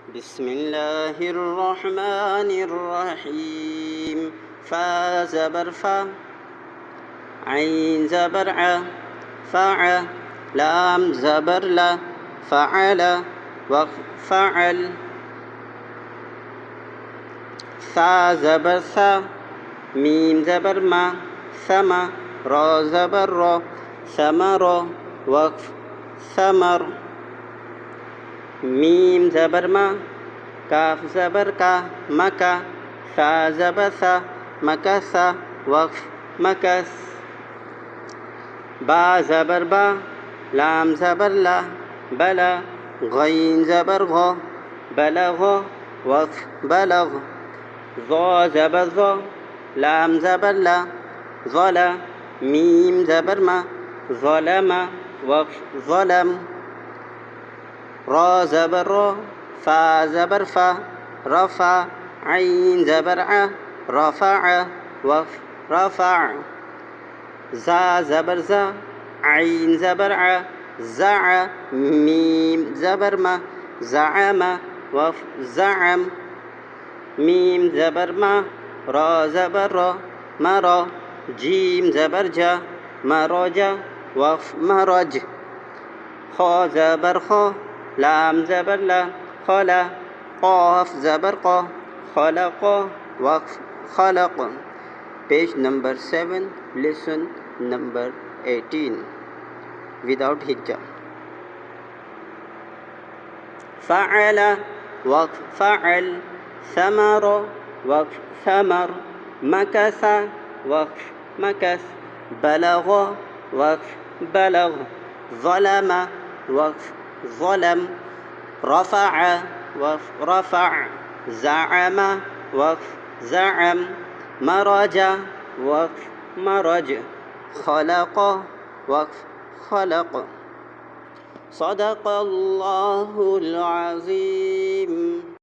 बिस्मिल्लाहिर्रहमानिर्रहीम। फ़ा ज़बर फ़ा, ऐन ज़बर आ, फ़अ, लाम ज़बर ला, फ़अल, वक़्फ़ फ़अल। सा ज़बर सा, मीम ज़बर मा, समा, रा ज़बर रा, समर, वक़्फ़ समर। मीम ज़बर मा, काफ ज़बर का, मका, सा ज़बर सा, मकसा, वक़्फ़ मकस। बा ज़बर बा, लाम ज़बर ला, बला, गैन ज़बर ग़, बलग़, वक़्फ़ बलग़। ज़ा ज़बर ज़ा, लाम ज़बर ला, ज़ला, मीम ज़बर मा, ज़लमा, वक़्फ़ ज़लम। रा ज़बर रा, फ़ा ज़बर फ़ा, रफ़ा, ऐन ज़बर आ, रफ़अ, वक़्फ़ रफ़अ। ज़ा ज़बर ज़ा, ऐन ज़बर आ, ज़अ, मीम ज़बर मा, ज़अम, वक़्फ़ ज़अम। मीम ज़बर मा, रा ज़बर रा, मरा, जीम ज़बर जा, मरज, वक़्फ़ मरज। खा ज़बर खा, लाम ज़बर ला, खला, क़ाफ ज़बर क़ा, खलक़, वक़्फ़ खलक़। Page number 7, lesson number 18 without हिज्जा। फ़अल, वक़्फ़ फ़अल, समर, वक़्फ़ समर, मकस, वक़्फ़ मकस, बलग़, वक़्फ़ बलग़, ज़लम, वक़्फ़ ज़लम, रफ़अ, वक़्फ़ रफ़अ, ज़अम, वक़्फ़ ज़अम, मरज, वक़्फ़ मरज, खलक़, वक़्फ़ खलक़। सदक़ल्लाहुल अज़ीम।